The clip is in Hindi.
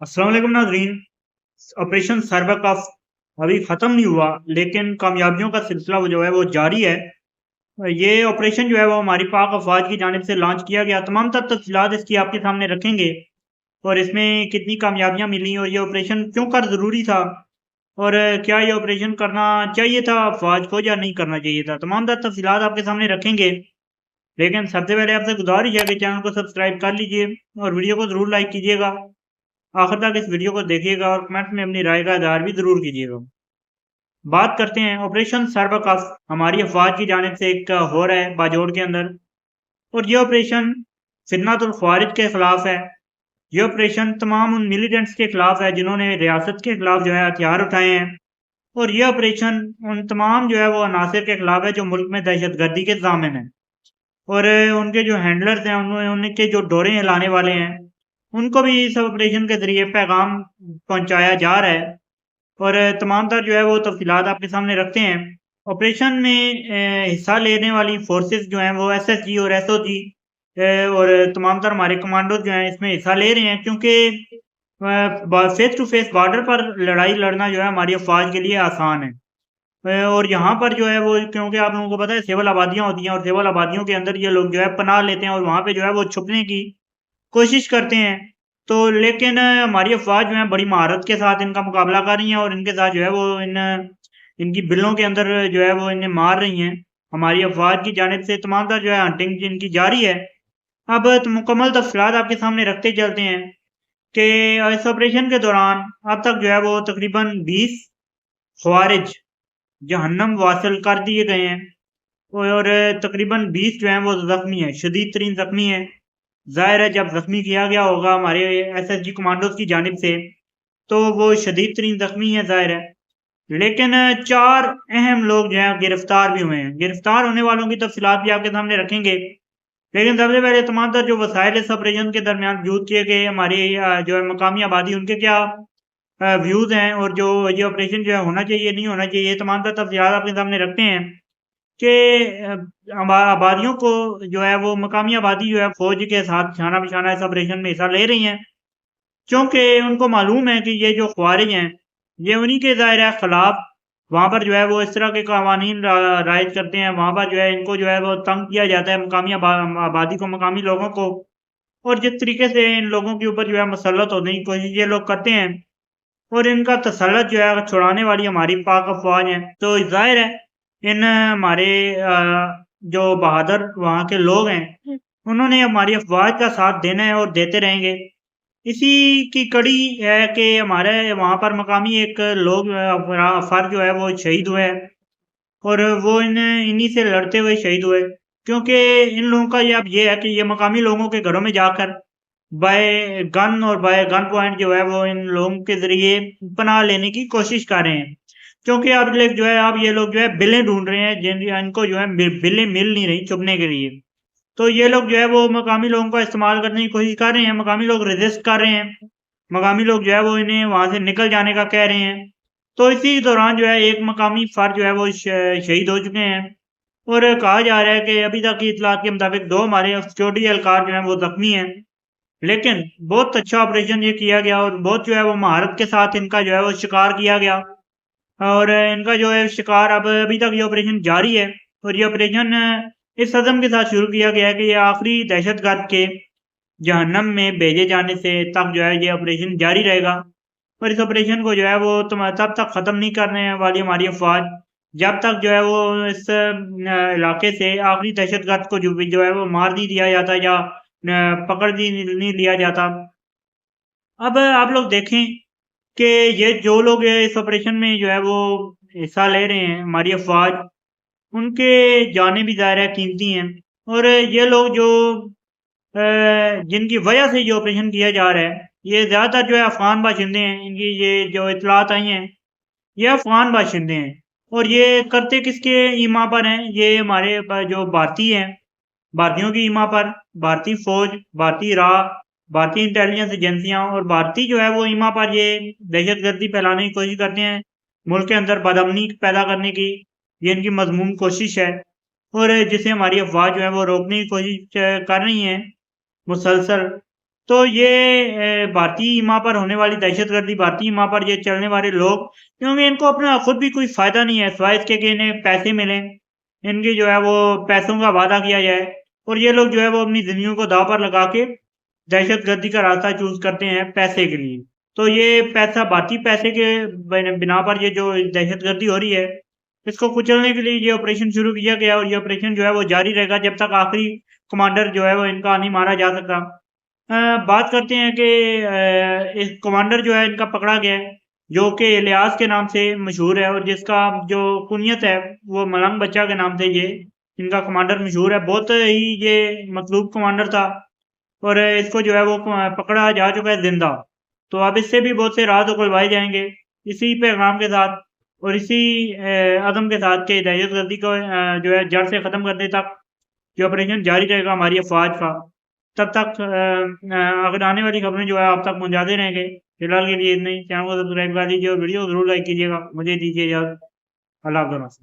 अस्सलाम वालेकुम नाज़रीन। ऑपरेशन सर्वकफ अभी ख़त्म नहीं हुआ, लेकिन कामयाबियों का सिलसिला वो जो है वो जारी है। ये ऑपरेशन जो है वो हमारी पाक अफ़वाज की जानिब से लॉन्च किया गया। तमाम तर तफ़सीलात इसकी आपके सामने रखेंगे और इसमें कितनी कामयाबियाँ मिली और ये ऑपरेशन क्यों कर ज़रूरी था और क्या ये ऑपरेशन करना चाहिए था अफ़वाज को या नहीं करना चाहिए था। तमाम तर तफ़सीलात आपके सामने रखेंगे, लेकिन सबसे पहले आपसे गुज़ारिश है कि चैनल को सब्सक्राइब कर लीजिए और वीडियो को ज़रूर लाइक कीजिएगा। आखिर तक इस वीडियो को देखिएगा और कमेंट में अपनी राय का इज़हार भी ज़रूर कीजिएगा। बात करते हैं ऑपरेशन सर्वकफ हमारी अफ़वाज की जानिब से एक हो रहा है बाजोड़ के अंदर, और ये ऑपरेशन फितनतुल ख़वारिज के ख़िलाफ़ है। ये ऑपरेशन तमाम उन मिलिटेंट्स के ख़िलाफ़ है जिन्होंने रियासत के ख़िलाफ़ जो है हथियार उठाए हैं, और ये ऑपरेशन उन तमाम जो है वो अनासिर के ख़िलाफ़ है जो मुल्क में दहशतगर्दी के ज़ामिन हैं। और उनके जो हैंडलर्स हैं, उनके जो डोरे हिलाने वाले हैं, उनको भी इस ऑपरेशन के ज़रिए पैगाम पहुँचाया जा रहा है। और तमाम तर जो है वो तफ़सीलात आपके सामने रखते हैं। ऑपरेशन में हिस्सा लेने वाली फ़ोर्सेस जो हैं वो एसएसजी और एसओजी और तमाम तर हमारे कमांडोज़ जो हैं इसमें हिस्सा ले रहे हैं, क्योंकि फ़ेस टू फ़ेस बॉर्डर पर लड़ाई लड़ना जो है हमारी अफ़वाज के लिए आसान है। और यहाँ पर जो है वो, क्योंकि आप लोगों को पता है सिविल आबादियाँ होती हैं और सिविल आबादियों के अंदर ये लोग जो है पनाह लेते हैं और वहाँ पे जो है वो छुपने की कोशिश करते हैं। तो लेकिन हमारी अफ़वाज जो है बड़ी महारत के साथ इनका मुकाबला कर रही हैं और इनके साथ जो है वो इनकी बिलों के अंदर जो है वो इन्हें मार रही हैं। हमारी अफ़वाज की जानिब से तमाम तर जो है हंटिंग इनकी जारी है। अब मुकम्मल तफ़सीलात आपके सामने रखते चलते हैं कि इस ऑपरेशन के दौरान अब तक जो है वो तकरीबन 20 ख़वारिज जहन्नम वासिल कर दिए गए हैं, और तकरीबन 20 जो हैं वो ज़ख्मी हैं, शदीद तरीन ज़ख्मी हैं। ज़ाहिर है जब ज़ख्मी किया गया होगा हमारे एसएसजी कमांडोज़ की जानिब से, तो वो शदीद तरीन ज़ख्मी हैं ज़ाहिर है। लेकिन 4 अहम लोग जो हैं गिरफ्तार भी हुए हैं। गिरफ्तार होने वालों की तफ़सीलात भी आपके सामने रखेंगे। लेकिन सबसे पहले तमाम तर जो वसाइल इस ऑपरेशन के दरमियान यूज़ किए गए हमारी जो है मकामी आबादी, उनके क्या व्यूज़ हैं और जो ये ऑपरेशन जो है होना चाहिए, नहीं होना चाहिए, तमाम तर तफ़सीलात आपके सामने रखते हैं कि आबादियों को जो है वो मकामी आबादी जो है फ़ौज के साथ शाना-बिशाना इस ऑपरेशन में हिस्सा ले रही हैं। क्योंकि उनको मालूम है कि ये जो ख़वारिज हैं, ये उन्हीं के ज़ाहिर है ख़िलाफ़ वहाँ पर जो है वो इस तरह के कवानीन राइज़ करते हैं। वहाँ पर जो है इनको जो है वो तंग किया जाता है, मकामी आबादी को, मकामी लोगों को। और जिस तरीके से इन लोगों के ऊपर जो है मुसल्लत होने की कोशिश ये लोग करते हैं और इनका तसल्लुत जो है छुड़ाने वाली हमारी पाक अफ़वाज है। तो ज़ाहिर है इन हमारे जो बहादुर वहाँ के लोग हैं, उन्होंने हमारी अफ़वाज का साथ देना है और देते रहेंगे। इसी की कड़ी है कि हमारे वहाँ पर मकामी एक लोग फ़र्द जो है वो शहीद हुए हैं, और वो इन्हीं से लड़ते हुए शहीद हुए। क्योंकि इन लोगों का ये अब ये है कि ये मकामी लोगों के घरों में जाकर बाय गन और बाय गन पॉइंट जो है वो इन लोगों के ज़रिए पनाह लेने की कोशिश कर रहे हैं। क्योंकि अब लोग जो है अब ये लोग जो है बिलें ढूँढ रहे हैं, जिन इनको जो है बिलें मिल नहीं रही चुभने के लिए। तो ये लोग जो है वो मकामी लोगों का इस्तेमाल करने की कोशिश कर रहे हैं, मकामी लोग रेज़िस्ट कर रहे हैं। मकामी लोग जो है वो इन्हें वहाँ से निकल जाने का कह रहे हैं। तो इसी दौरान जो है एक मकामी फ़र्द जो है वो शहीद हो चुके हैं, और कहा जा रहा है कि अभी तक की इत्तलात के मुताबिक 2 हमारे सिक्योरिटी एहलकार जो हैं वो ज़ख्मी हैं। लेकिन बहुत अच्छा ऑपरेशन ये किया गया और बहुत जो है वो महारत के साथ इनका जो है वो शिकार किया गया, और इनका जो है शिकार अब अभी तक ये ऑपरेशन जारी है। और ये ऑपरेशन इस अज़म के साथ शुरू किया गया है कि ये आखिरी दहशतगर्द के जहन्नम में भेजे जाने से तक जो है ये ऑपरेशन जारी रहेगा। और इस ऑपरेशन को जो है वो तब तक ख़त्म नहीं करने वाली हमारी अफ़वाज, जब तक जो है वो इस इलाके से आखिरी दहशतगर्द को जो है वो मार नहीं दिया जाता या पकड़ नहीं लिया जाता। अब आप लोग देखें कि ये जो लोग इस ऑपरेशन में जो है वो हिस्सा ले रहे हैं, हमारी अफ़वाज, उनके जानें भी ज़ाहिर है कीमती हैं। और ये लोग जो जिनकी वजह से ये ऑपरेशन किया जा रहा है, ये ज़्यादातर जो है अफ़गान बाशिंदे हैं। इनकी ये जो इत्तलात आई हैं, ये अफ़गान बाशिंदे हैं। और ये करते किसके ईमा पर हैं? ये हमारे जो भारतीय हैं, भारतीयों की ईमा पर, भारतीय फ़ौज, भारतीय राह, भारतीय इंटेलिजेंस एजेंसियाँ और भारतीय जो है वो ईमा पर ये दहशतगर्दी फैलाने की कोशिश करते हैं। मुल्क के अंदर बदअमनी पैदा करने की ये इनकी मज़मूम कोशिश है, और जिसे हमारी अफ़वाह जो है वो रोकने की कोशिश कर रही हैं मुसलसल। तो ये भारतीय ईमा पर होने वाली दहशतगर्दी, भारतीय ईमा पर ये चलने वाले लोग, क्योंकि इनको अपना खुद भी कोई फ़ायदा नहीं है, सिवाय इसके कि इन्हें पैसे मिलें, इनकी जो है वो पैसों का वादा किया जाए और ये लोग जो है वो अपनी ज़िंदगियों को दाँव पर लगा के दहशतगर्दी का रास्ता चूज़ करते हैं पैसे के लिए। तो ये पैसा भारतीय पैसे के बिना पर ये जो दहशतगर्दी हो रही है, इसको कुचलने के लिए ये ऑपरेशन शुरू किया गया और ये ऑपरेशन जो है वो जारी रहेगा जब तक आखिरी कमांडर जो है वो इनका नहीं मारा जा सकता। बात करते हैं कि एक कमांडर जो है इनका पकड़ा गया है, जो कि इलियास के नाम से मशहूर है और जिसका जो कुनियत है, वो मलंग बच्चा के नाम से ये इनका कमांडर मशहूर है। बहुत ही ये मतलूब कमांडर था और इसको जो है वो पकड़ा जा चुका है ज़िंदा। तो अब इससे भी बहुत से राज उगलवाए जाएँगे, इसी पैगाम के साथ और इसी अज़म के साथ कि दहशतगर्दी को जो है जड़ से ख़त्म करने तक ये ऑपरेशन जारी रहेगा हमारी अफ़वाज का। तब तक अगर आने वाली खबरें जो है आप तक पहुँचाते रहेंगे। फिलहाल के लिए इतना ही। चैनल को सब्सक्राइब कर दीजिए और वीडियो को ज़रूर लाइक कीजिएगा। मुझे दीजिए इजाज़त। अल्लाह हाफ़िज़।